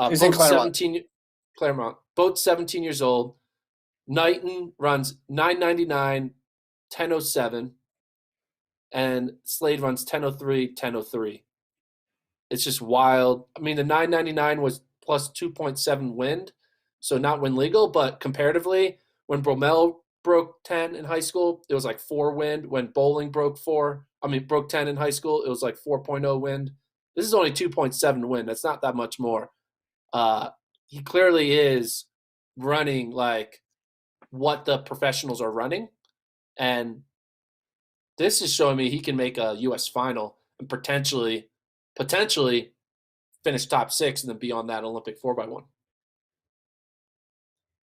He's in Both Claremont. 17 Claremont, both 17 years old. Knighton runs 999, 1007, and Slade runs 1003, 1003. It's just wild. I mean, the 999 was plus 2.7 wind, so not wind legal, but comparatively, when Bromell broke 10 in high school, it was like 4 wind. When Bowling broke 10 in high school, it was like 4.0 wind. This is only 2.7 wind. That's not that much more. Uh, he clearly is running like what the professionals are running, and this is showing me he can make a U.S. final and potentially finish top 6 and then be on that Olympic 4x1.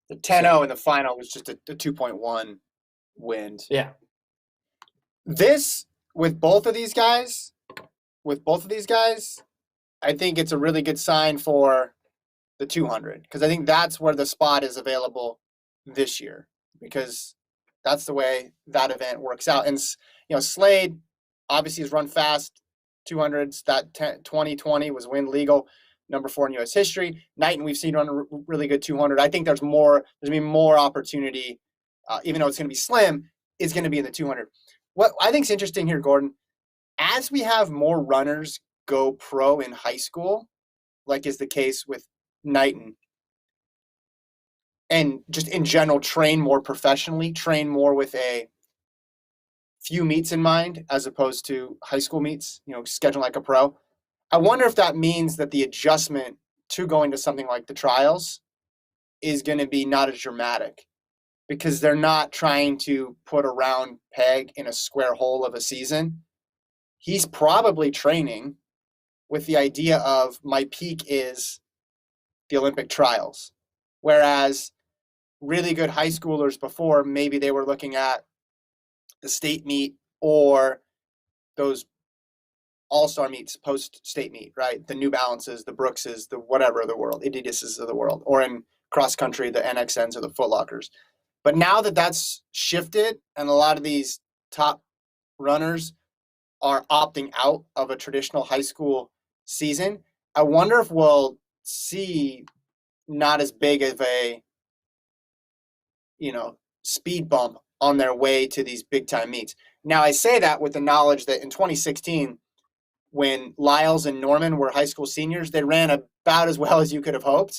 The 10-0 So in the final was just a 2.1 wind. yeah, This with both of these guys, I think it's a really good sign for the 200 because I think that's where the spot is available this year because that's the way that event works out. And Slade obviously has run fast 200s. That 2020 was wind legal, number 4 in U.S. history. Knighton we've seen run a really good 200. I think there's going to be more opportunity, even though it's going to be slim, is going to be in the 200. What I think is interesting here, Gordon, as we have more runners go pro in high school, like is the case with Knighton, and just in general train more professionally, train more with a few meets in mind as opposed to high school meets, schedule like a pro. I wonder if that means that the adjustment to going to something like the trials is going to be not as dramatic because they're not trying to put a round peg in a square hole of a season. He's probably training with the idea of my peak is the Olympic trials. Whereas really good high schoolers before, maybe they were looking at the state meet or those all-star meets post-state meet, right? The New Balances, the Brookses, the whatever of the world, Adidases of the world, or in cross-country, the NXNs or the Foot Lockers. But now that that's shifted and a lot of these top runners are opting out of a traditional high school season, I wonder if we'll see not as big of a, speed bump on their way to these big-time meets. Now, I say that with the knowledge that in 2016, when Lyles and Norman were high school seniors, they ran about as well as you could have hoped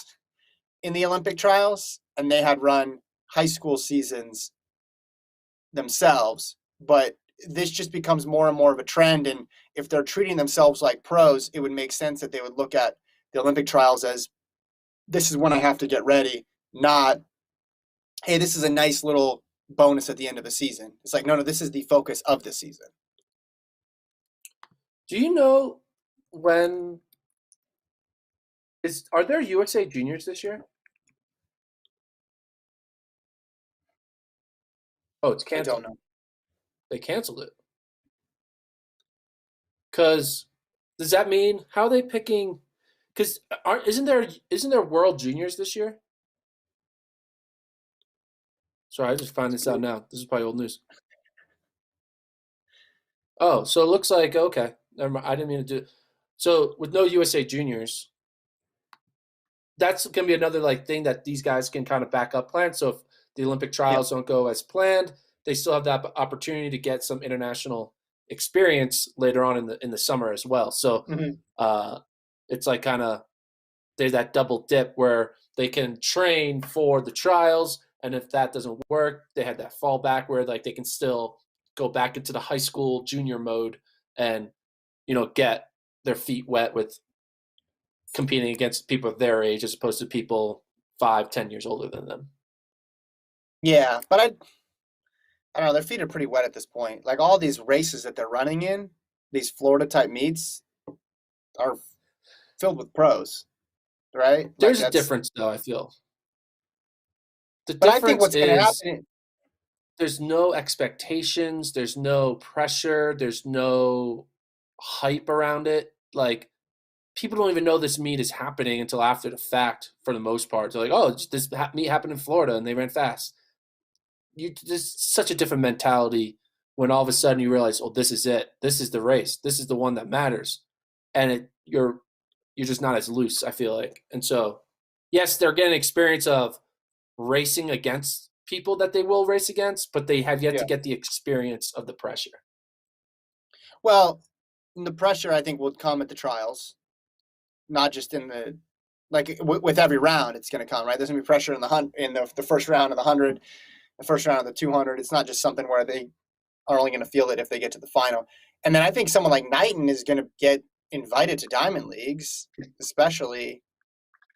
in the Olympic trials, and they had run high school seasons themselves. But this just becomes more and more of a trend, and if they're treating themselves like pros, it would make sense that they would look at the Olympic trials as this is when I have to get ready, not, hey, this is a nice little bonus at the end of the season. It's like, no, this is the focus of the season. do you know when are there USA juniors this year? Oh, it's I canceled. don't know. They canceled it. Because does that mean how are they picking? Because isn't there World Juniors this year? Sorry, I just found this out now. This is probably old news. Oh, so it looks like okay. Never mind. I didn't mean to do. So with no USA Juniors, that's gonna be another like thing that these guys can kind of back up plan. So if the Olympic Yeah. trials don't go as planned, they still have that opportunity to get some international experience later on in the summer as well. So Mm-hmm. it's like kind of there's that double dip where they can train for the trials, and if that doesn't work, they have that fallback where like they can still go back into the high school junior mode and get their feet wet with competing against people their age as opposed to people 5-10 years older than them. Yeah, but I don't know. Their feet are pretty wet at this point. Like all these races that they're running in, these Florida type meets are filled with pros, right? Like There's a that's. difference though, I feel. The But I think difference what's going to is happen. there's no expectations, there's no pressure, there's no hype around it. Like people don't even know this meet is happening until after the fact for the most part. They're like, oh, this meet happened in Florida and they ran fast. There's such a different mentality when all of a sudden you realize, oh, this is it. This is the race. This is the one that matters. And you're just not as loose, I feel like. And so, yes, they're getting experience of racing against people that they will race against, but they have yet to get the experience of the pressure. Well, the pressure I think will come at the trials, not just in the with every round. It's going to come, right. There's going to be pressure in the first round of the 100, the first round of the 200. It's not just something where they are only going to feel it if they get to the final. And then I think someone like Knighton is going to get invited to Diamond Leagues, especially,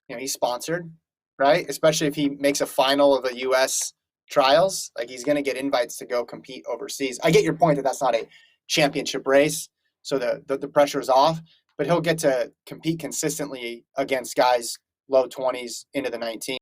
he's sponsored, right? Especially if he makes a final of the U.S. trials, like he's going to get invites to go compete overseas. I get your point that that's not a championship race, so the pressure is off, but he'll get to compete consistently against guys low 20s into the 19s.